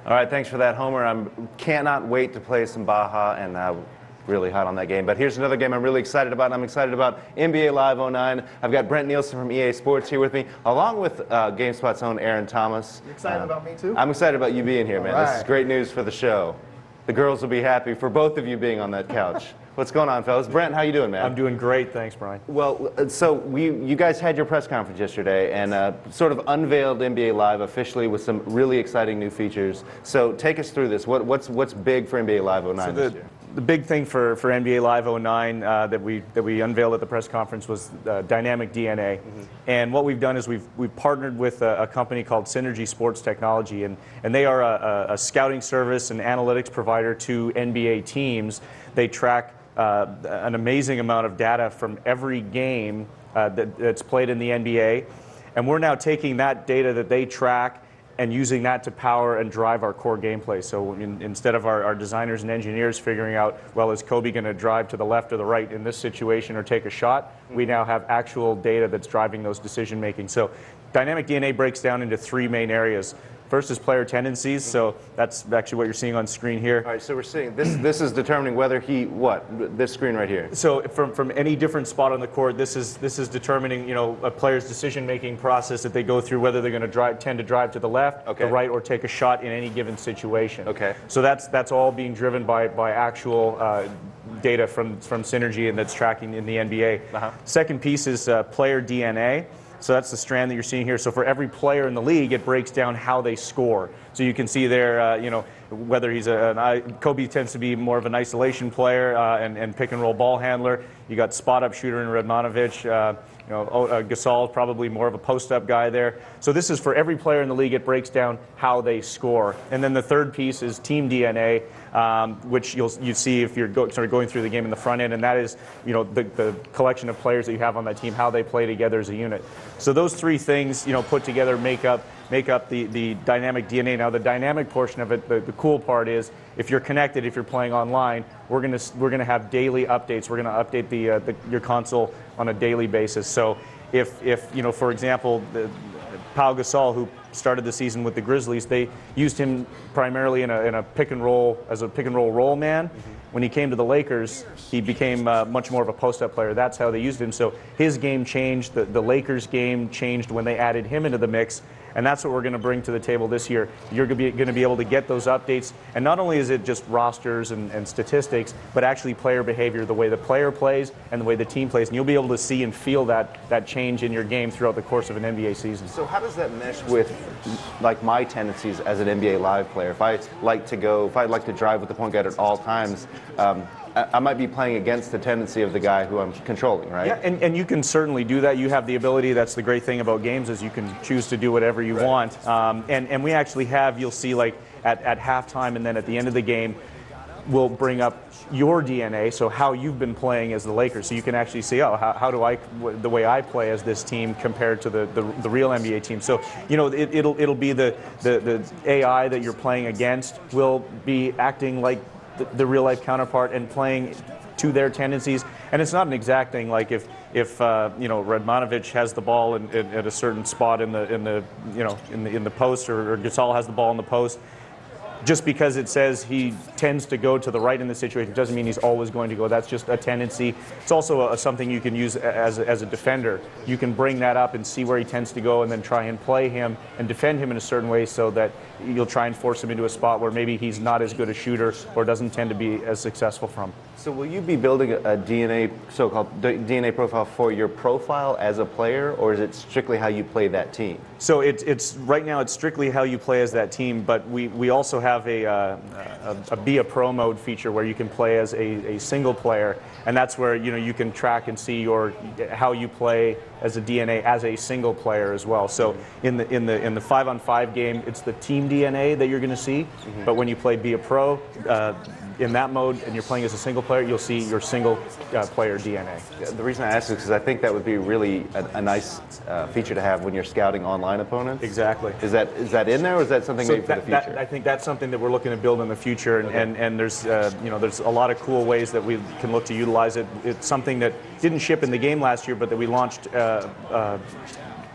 All right, thanks for that, Homer. I cannot wait to play some Baja, and really hot on that game. But here's another game I'm really excited about. I'm excited about NBA Live 09. I've got Brent Nielsen from EA Sports here with me, along with GameSpot's own Aaron Thomas. You excited about me, too? I'm excited about you being here, man. This is great news for the show. The girls will be happy for both of you being on that couch. What's going on, fellas? Brent, how you doing, man? I'm doing great, thanks, Brian. Well, so you guys had your press conference yesterday and sort of unveiled NBA Live officially with some really exciting new features. So take us through this. What's big for NBA Live 09 this year? The big thing for NBA Live 09 that we unveiled at the press conference was dynamic DNA. And what we've done is we've partnered with a company called Synergy Sports Technology, and they are a scouting service and analytics provider to NBA teams. They track an amazing amount of data from every game that's played in the NBA, and we're now taking that data that they track and using that to power and drive our core gameplay. So instead of our designers and engineers figuring out, well, is Kobe going to drive to the left or the right in this situation or take a shot, we now have actual data that's driving those decision making. So dynamic DNA breaks down into three main areas. First is player tendencies, so that's actually what you're seeing on screen here. All right, so we're seeing this is determining whether this screen right here. So from any different spot on the court, this is determining a player's decision-making process that they go through, whether they're going to tend to drive to the left, the right, or take a shot in any given situation. Okay. So that's all being driven by actual data from Synergy, and that's tracking in the NBA. Second piece is player DNA. So that's the strand that you're seeing here. So for every player in the league, it breaks down how they score. So you can see there, whether he's Kobe tends to be more of an isolation player and pick and roll ball handler. You got spot up shooter in Radmanovic. Gasol is probably more of a post up guy there. So this is for every player in the league. It breaks down how they score. And then the third piece is team DNA, which you see if you're going through the game in the front end, and that is the collection of players that you have on that team, how they play together as a unit. So those three things put together make up the dynamic DNA. Now the dynamic portion of it, the cool part is if you're connected, if you're playing online, we're gonna have daily updates. We're gonna update your console on a daily basis. So if for example, Pau Gasol, who started the season with the Grizzlies, they used him primarily in a pick and roll as a pick and roll man. When he came to the Lakers, he became much more of a post-up player. That's how they used him. So his game changed. The Lakers' game changed when they added him into the mix. And that's what we're going to bring to the table this year. You're going to be able to get those updates. And not only is it just rosters and statistics, but actually player behavior, the way the player plays and the way the team plays. And you'll be able to see and feel that change in your game throughout the course of an NBA season. So how does that mesh with like my tendencies as an NBA Live player? If I like to drive with the point guard at all times, I might be playing against the tendency of the guy who I'm controlling, right? Yeah, and you can certainly do that. You have the ability. That's the great thing about games is you can choose to do whatever you want. And we actually have, you'll see like at halftime and then at the end of the game, we'll bring up your DNA, so how you've been playing as the Lakers. So you can actually see, how do the way I play as this team compared to the real NBA team. So, it'll be the AI that you're playing against will be acting like the real life counterpart and playing to their tendencies. And it's not an exact thing. Like if Radmanovic has the ball at a certain spot in the post, or Gasol has the ball in the post, just because it says he tends to go to the right in the situation doesn't mean he's always going to go. That's just a tendency. It's also something you can use as a defender. You can bring that up and see where he tends to go and then try and play him and defend him in a certain way so that you'll try and force him into a spot where maybe he's not as good a shooter or doesn't tend to be as successful from. So will you be building a so-called DNA profile for your profile as a player, or is it strictly how you play that team? So it's right now it's strictly how you play as that team, but we also have a Be a Pro mode feature where you can play as a single player, and that's where you can track and see how you play as a DNA as a single player as well. So in the 5-on-5 game, it's the team DNA that you're going to see, but when you play Be a Pro in that mode and you're playing as a single player, you'll see your single player DNA. The reason I ask is because I think that would be really a nice feature to have when you're scouting online opponents. Exactly. Is that in there, or is that something maybe for the future? I think that's something that we're looking to build in the future, and there's there's a lot of cool ways that we can look to utilize it. It's something that didn't ship in the game last year, but that we launched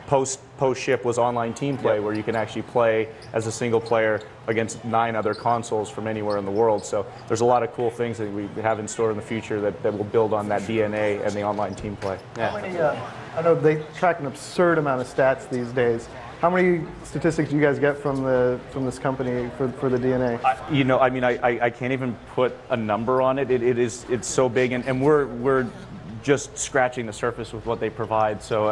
post ship was online team play, where you can actually play as a single player against 9 other consoles from anywhere in the world. So there's a lot of cool things that we have in store in the future that will build on that DNA and the online team play. How many, I know they track an absurd amount of stats these days. How many statistics do you guys get from this company for the DNA? I can't even put a number on it. It's so big, and we're just scratching the surface with what they provide. So,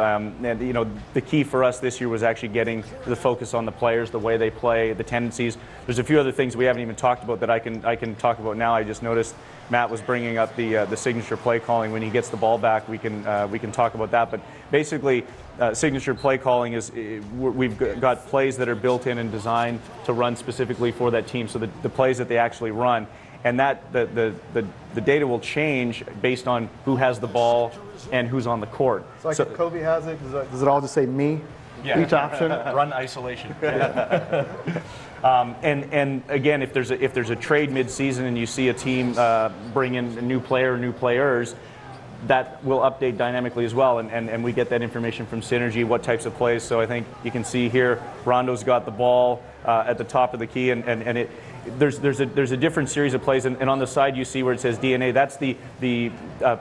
the key for us this year was actually getting the focus on the players, the way they play, the tendencies. There's a few other things we haven't even talked about that I can talk about now. I just noticed Matt was bringing up the signature play calling. When he gets the ball back, we can talk about that. But basically, signature play calling is we've got plays that are built in and designed to run specifically for that team. So the plays that they actually run. And that the data will change based on who has the ball and who's on the court. So if Kobe has it, does it all just say me? Yeah. Each option? Run isolation. And again, if there's a trade mid-season and you see a team bring in a new player or new players, that will update dynamically as well, and we get that information from Synergy, what types of plays. So I think you can see here, Rondo's got the ball at the top of the key, and there's a different series of plays, and on the side you see where it says DNA. That's the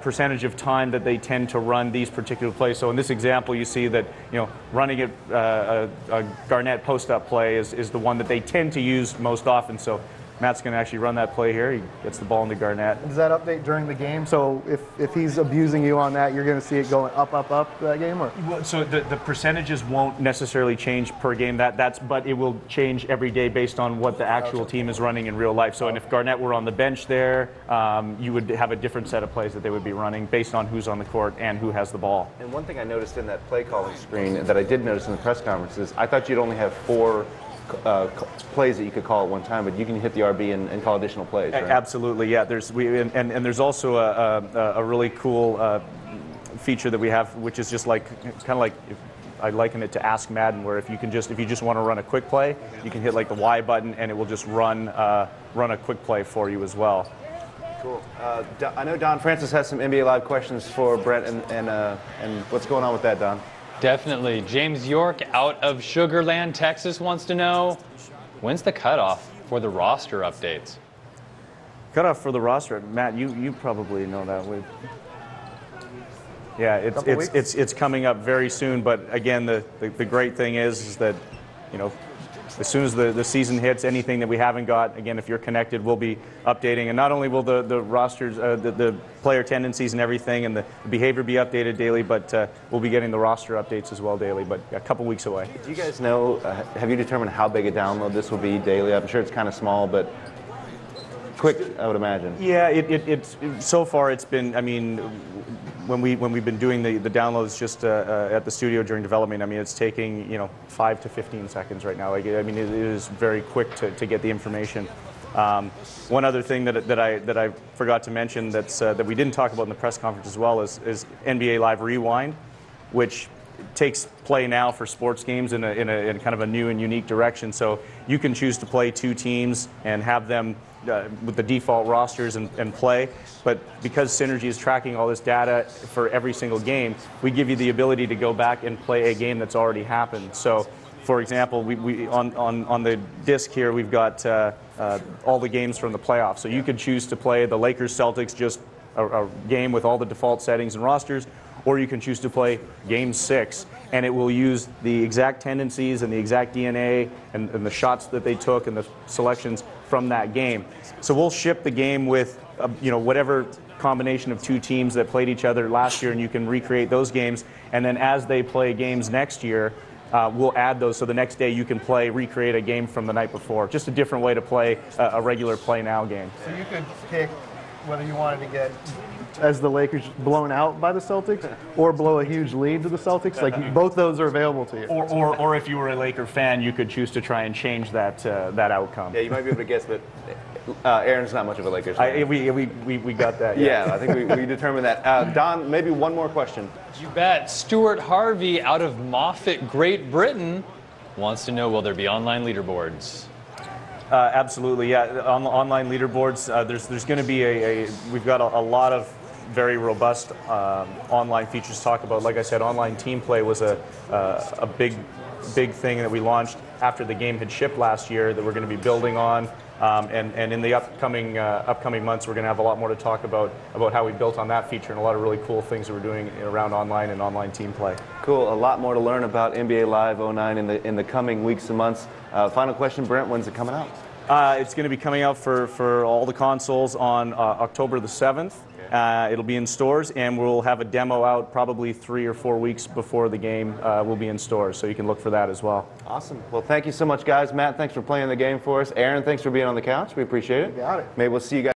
percentage of time that they tend to run these particular plays. So in this example, you see that running a Garnett post-up play is the one that they tend to use most often. So Matt's going to actually run that play here. He gets the ball into Garnett. Does that update during the game? So if he's abusing you on that, you're going to see it going up that game? Or? Well, so the percentages won't necessarily change per game. But it will change every day based on what the actual team is running in real life. So and if Garnett were on the bench there, you would have a different set of plays that they would be running based on who's on the court and who has the ball. And one thing I noticed in that play calling screen that I did notice in the press conferences, I thought you'd only have 4 plays that you could call at one time, but you can hit the RB and call additional plays, right? Absolutely, yeah. There's also a really cool feature that we have, which is just I liken it to Ask Madden, where if you just want to run a quick play, you can hit like the Y button and it will just run a quick play for you as well. Cool. I know Don Francis has some NBA Live questions for Brett, and what's going on with that, Don? Definitely. James York out of Sugar Land, Texas wants to know, when's the cutoff for the roster updates? Cutoff for the roster, Matt, you probably know that. Yeah, it's coming up very soon, but again, the great thing is that, as soon as the season hits, anything that we haven't got, again, if you're connected, we'll be updating. And not only will the rosters, the player tendencies and everything and the behavior be updated daily, but we'll be getting the roster updates as well daily, but a couple weeks away. Do you guys know, have you determined how big a download this will be daily? I'm sure it's kind of small, but quick, I would imagine. Yeah, it's so far it's been, when we've been doing the downloads just at the studio during development, it's taking 5 to 15 seconds right now. It is very quick to get the information. One other thing that I forgot to mention that we didn't talk about in the press conference as well is NBA Live Rewind, which takes play now for sports games in kind of a new and unique direction. So you can choose to play 2 teams and have them with the default rosters and play, but because Synergy is tracking all this data for every single game, we give you the ability to go back and play a game that's already happened. So, for example, we on the disc here we've got all the games from the playoffs. So you could choose to play the Lakers-Celtics, just a game with all the default settings and rosters, or you can choose to play Game 6, and it will use the exact tendencies and the exact DNA and the shots that they took and the selections from that game. So we'll ship the game with whatever combination of 2 teams that played each other last year, and you can recreate those games. And then as they play games next year, we'll add those, so the next day you can recreate a game from the night before. Just a different way to play a regular Play Now game. So you could pick whether you wanted to get, as the Lakers, blown out by the Celtics or blow a huge lead to the Celtics. Like, both those are available to you. Or if you were a Laker fan, you could choose to try and change that outcome. Yeah, you might be able to guess, but Aaron's not much of a Lakers fan. We got that. Yeah, I think we determined that. Don, maybe one more question. You bet. Stuart Harvey out of Moffat, Great Britain, wants to know, will there be online leaderboards? Absolutely, yeah. On online leaderboards, there's going to be we've got a lot of very robust online features to talk about. Like I said, online team play was a big thing that we launched after the game had shipped last year that we're going to be building on. And in the upcoming months, we're going to have a lot more to talk about how we built on that feature and a lot of really cool things that we're doing around online and online team play. Cool. A lot more to learn about NBA Live 09 in the coming weeks and months. Final question, Brent, when's it coming out? It's going to be coming out for all the consoles on October the 7th. It'll be in stores, and we'll have a demo out probably 3 or 4 weeks before the game will be in stores, so you can look for that as well. Awesome. Well, thank you so much, guys. Matt, thanks for playing the game for us. Aaron, thanks for being on the couch. We appreciate it. You got it. Maybe we'll see you guys.